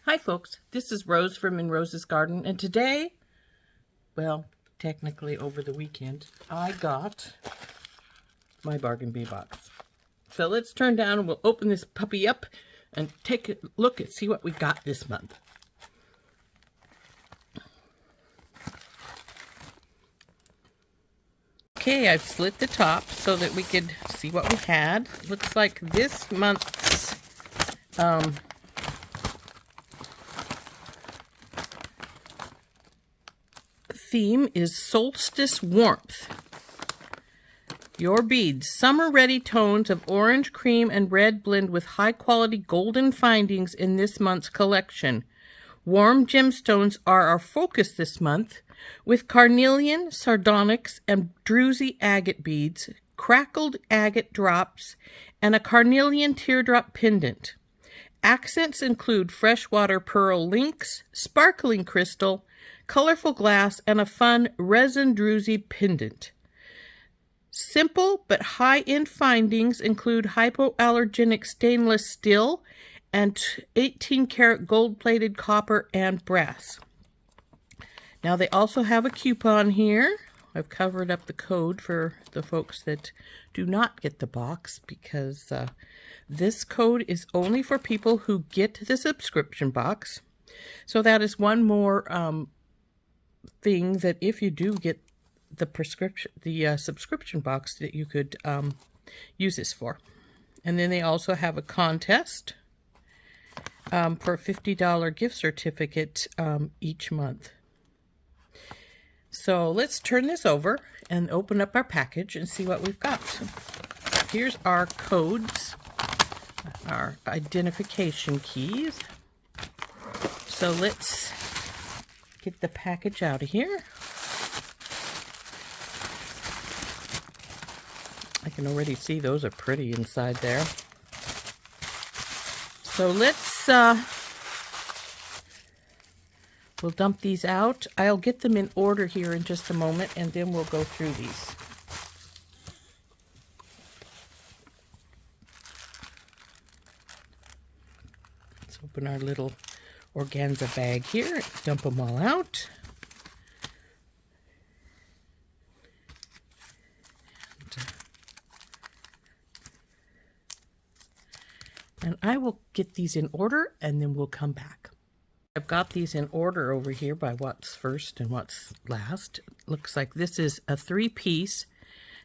Hi folks, this is Rose from In Rose's Garden, and today, well, technically over the weekend, I got my bargain bead box. So let's turn down and we'll open this puppy up and take a look and see what we got this month. Okay, I've slit the top so that we could see what we had. Looks like this month's theme is Solstice Warmth. Your beads, summer-ready tones of orange, cream, and red blend with high-quality golden findings in this month's collection. Warm gemstones are our focus this month, with Carnelian, Psydonyx, and Druzy agate beads, crackled agate drops, and a Carnelian Teardrop pendant. Accents include freshwater pearl links, sparkling crystal, colorful glass, and a fun resin druzy pendant. Simple but high-end findings include hypoallergenic stainless steel and 18-karat gold-plated copper and brass. Now they also have a coupon here. I've covered up the code for the folks that do not get the box because this code is only for people who get the subscription box. So that is one more thing that if you do get the subscription box that you could use this for. And then they also have a contest for a $50 gift certificate each month. So let's turn this over and open up our package and see what we've got. Here's our codes, our identification keys. So let's get the package out of here. I can already see those are pretty inside there. So let's, we'll dump these out. I'll get them in order here in just a moment, and then we'll go through these. Let's open our little organza bag here, dump them all out. And I will get these in order and then we'll come back. I've got these in order over here by what's first and what's last. Looks like this is a 3-piece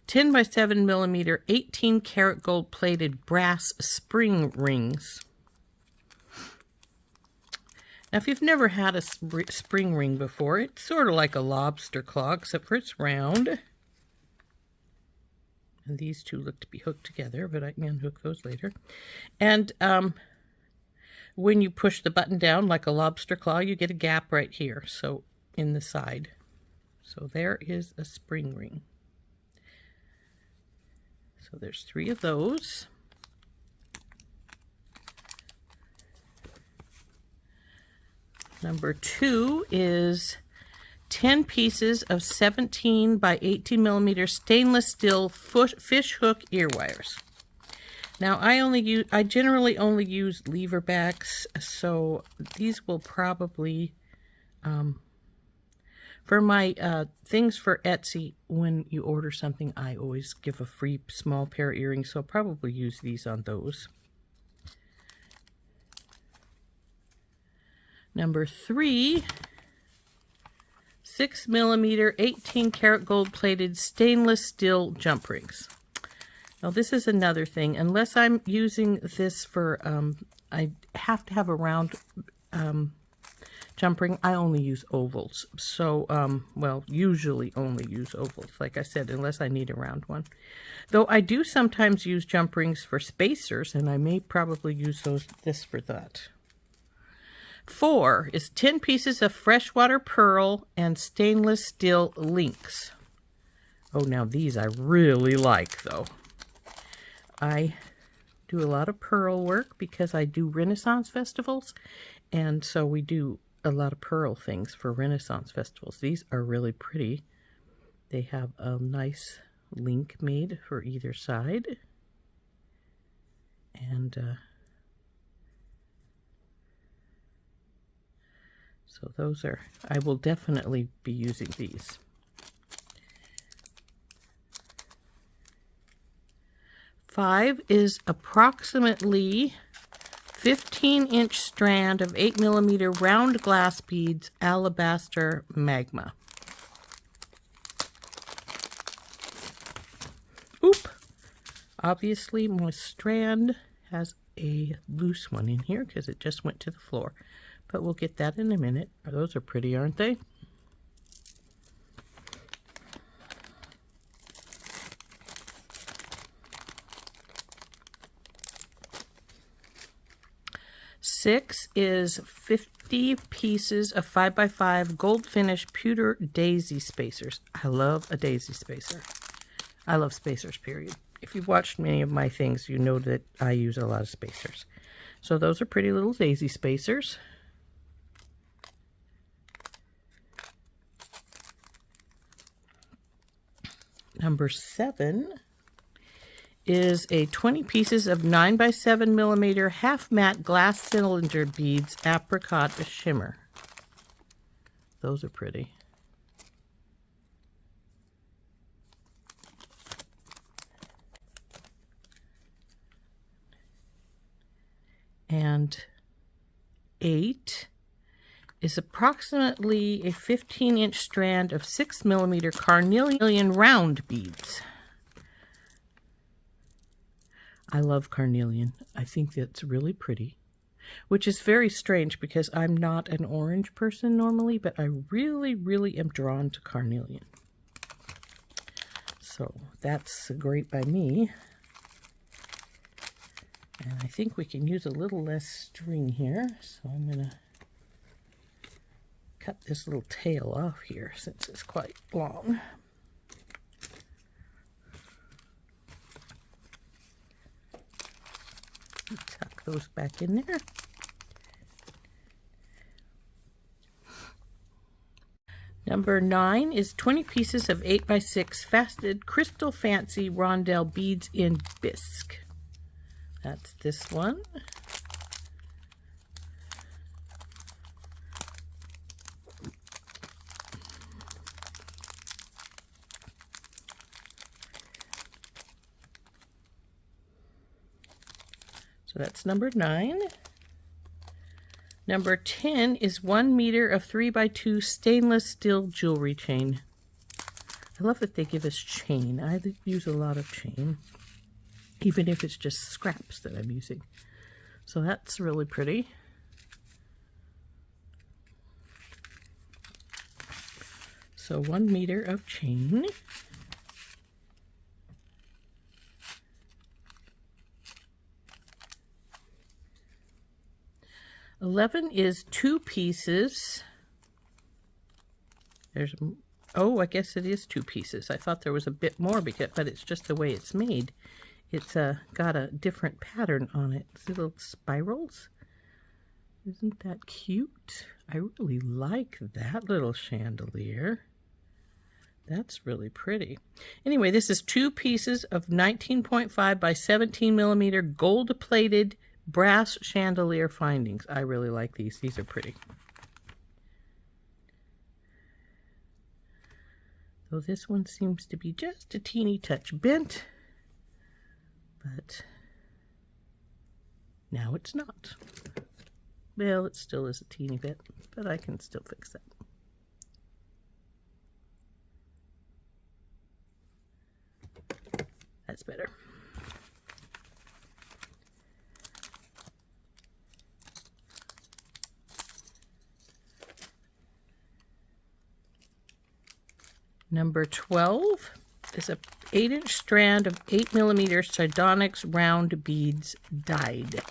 10 by 7 millimeter 18-karat gold plated brass spring rings. Now if you've never had a spring ring before, it's sort of like a lobster claw except for it's round. And these two look to be hooked together, but I can unhook those later. And when you push the button down like a lobster claw, you get a gap right here, so in the side. So there is a spring ring. So there's 3 of those. Number 2 is 10 pieces of 17 by 18 millimeter stainless steel fish hook ear wires. Now I generally only use lever backs, so these will probably for my things for Etsy, when you order something I always give a free small pair of earrings, so I'll probably use these on those. Number 3, 6 millimeter 18-karat gold plated stainless steel jump rings. Now this is another thing. Unless I'm using this for, I have to have a round jump ring. I only use ovals. So, well, usually only use ovals. Like I said, unless I need a round one. Though I do sometimes use jump rings for spacers, and I may probably use this for that. 4 is 10 pieces of freshwater pearl and stainless steel links. Oh, now these I really like, though. I do a lot of pearl work because I do Renaissance festivals, and so we do a lot of pearl things for Renaissance festivals. These are really pretty. They have a nice link made for either side. And So those are, I will definitely be using these. Five is approximately 15-inch strand of 8mm round glass beads, alabaster magma. Oop! Obviously my strand has a loose one in here because it just went to the floor. But we'll get that in a minute. Those are pretty, aren't they? Six is 50 pieces of 5x5 gold finish pewter daisy spacers. I love a daisy spacer. I love spacers, period. If you've watched many of my things, you know that I use a lot of spacers. So those are pretty little daisy spacers. Number 7 is a 20 pieces of 9x7mm half matte glass cylinder beads, Apricot Shimmer. Those are pretty. And 8 is approximately a 15-inch strand of 6mm carnelian round beads. I love carnelian. I think that's really pretty, which is very strange because I'm not an orange person normally, but I really, really am drawn to carnelian. So that's great by me. And I think we can use a little less string here, so I'm going to cut this little tail off here since it's quite long. Tuck those back in there. Number 9 is 20 pieces of 8x6 faceted crystal fancy Rondelle beads in bisque. That's this one. So that's number 9. Number 10 is 1 meter of 3x2 stainless steel jewelry chain. I love that they give us chain. I use a lot of chain, even if it's just scraps that I'm using. So that's really pretty. So 1 meter of chain. $11 is 2 pieces. There's, oh, I guess it is 2 pieces. I thought there was a bit more, but it's just the way it's made. It's got a different pattern on it. See little spirals? Isn't that cute? I really like that little chandelier. That's really pretty. Anyway, this is 2 pieces of 19.5 by 17mm gold-plated brass chandelier findings. I really like these. These are pretty. So this one seems to be just a teeny touch bent, but now it's not. Well, it still is a teeny bit, but I can still fix that. That's better. Number 12 is a 8-inch strand of 8mm Psydonyx round beads dyed.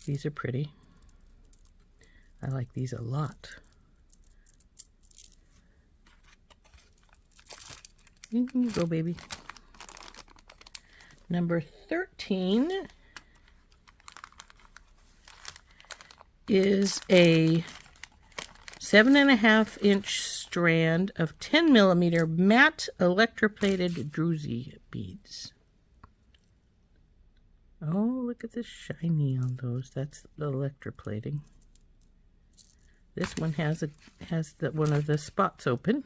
These are pretty. I like these a lot. You go, baby. Number 13 is a 7.5-inch strand of 10mm matte electroplated Druzy beads. Oh, look at the shiny on those. That's the electroplating. This one has one of the spots open.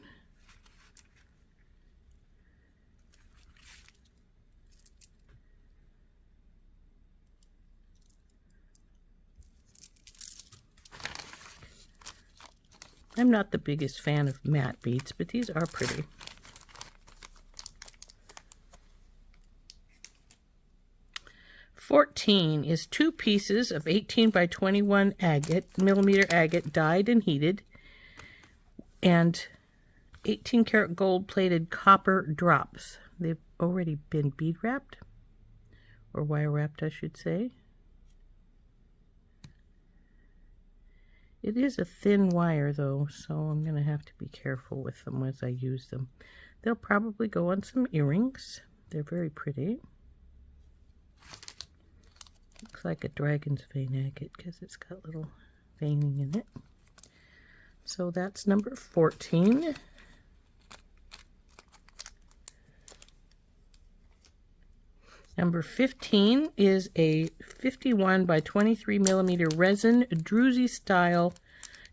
I'm not the biggest fan of matte beads, but these are pretty. $14 is 2 pieces of 18 by 21 millimeter agate dyed and heated, and 18 karat gold plated copper drops. They've already been bead wrapped, or wire wrapped, I should say. It is a thin wire though, so I'm going to have to be careful with them as I use them. They'll probably go on some earrings. They're very pretty. Looks like a dragon's vein agate because it's got little veining in it. So that's number 14. Number 15 is a 51 by 23 millimeter resin Druzy style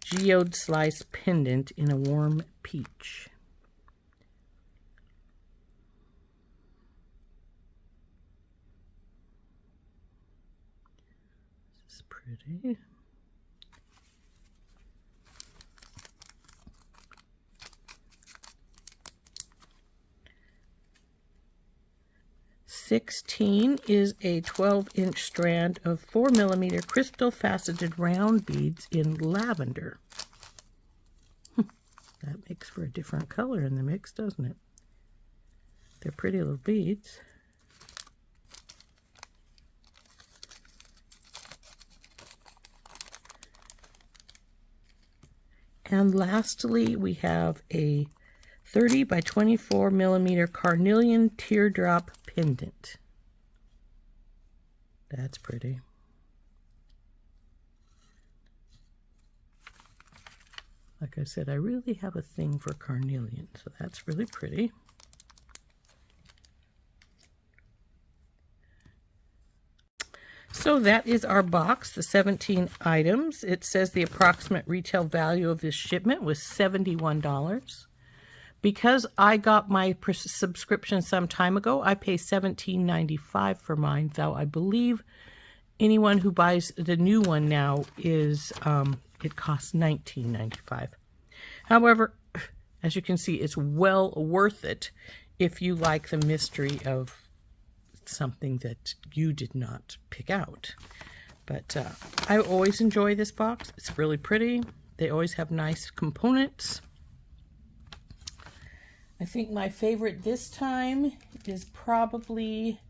geode slice pendant in a warm peach. This is pretty. $16 is a 12-inch strand of 4 millimeter crystal faceted round beads in lavender. That makes for a different color in the mix, doesn't it? They're pretty little beads. And lastly, we have a 30 by 24 millimeter Carnelian Teardrop pendant. That's pretty. Like I said, I really have a thing for carnelian, so that's really pretty. So that is our box, the 17 items. It says the approximate retail value of this shipment was $71. Because I got my subscription some time ago, I pay $17.95 for mine, though I believe anyone who buys the new one now is, it costs $19.95. However, as you can see, it's well worth it if you like the mystery of something that you did not pick out. But I always enjoy this box. It's really pretty. They always have nice components. I think my favorite this time is probably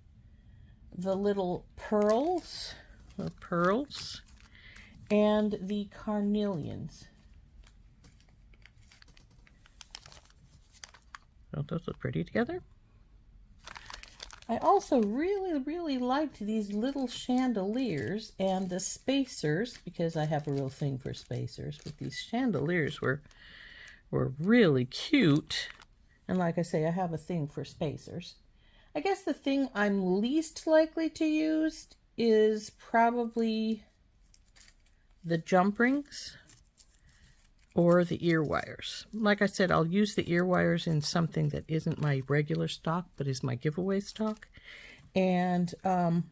the little pearls, and the carnelians. Don't those look pretty together? I also really liked these little chandeliers and the spacers, because I have a real thing for spacers, but these chandeliers were really cute. And like I say, I have a thing for spacers. I guess the thing I'm least likely to use is probably the jump rings or the ear wires. Like I said, I'll use the ear wires in something that isn't my regular stock, but is my giveaway stock. And I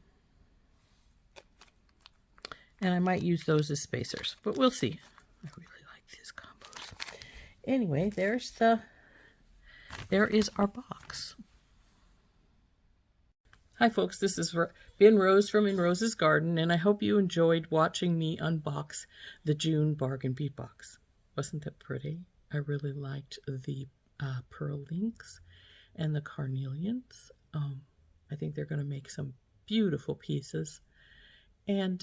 might use those as spacers, but we'll see. I really like these combos. Anyway, there is our box. Hi folks, this has been Rose from In Rose's Garden, and I hope you enjoyed watching me unbox the June Bargain Bead Box. Wasn't that pretty? I really liked the pearl links and the carnelians. I think they're going to make some beautiful pieces. And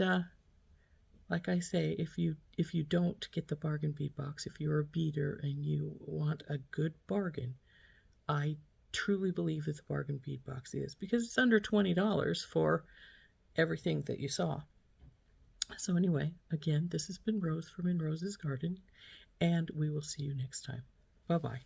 like I say, if you don't get the bargain bead box, if you're a beader and you want a good bargain, I truly believe that the bargain bead box is, because it's under $20 for everything that you saw. So anyway, again, this has been Rose from In Rose's Garden, and we will see you next time. Bye-bye.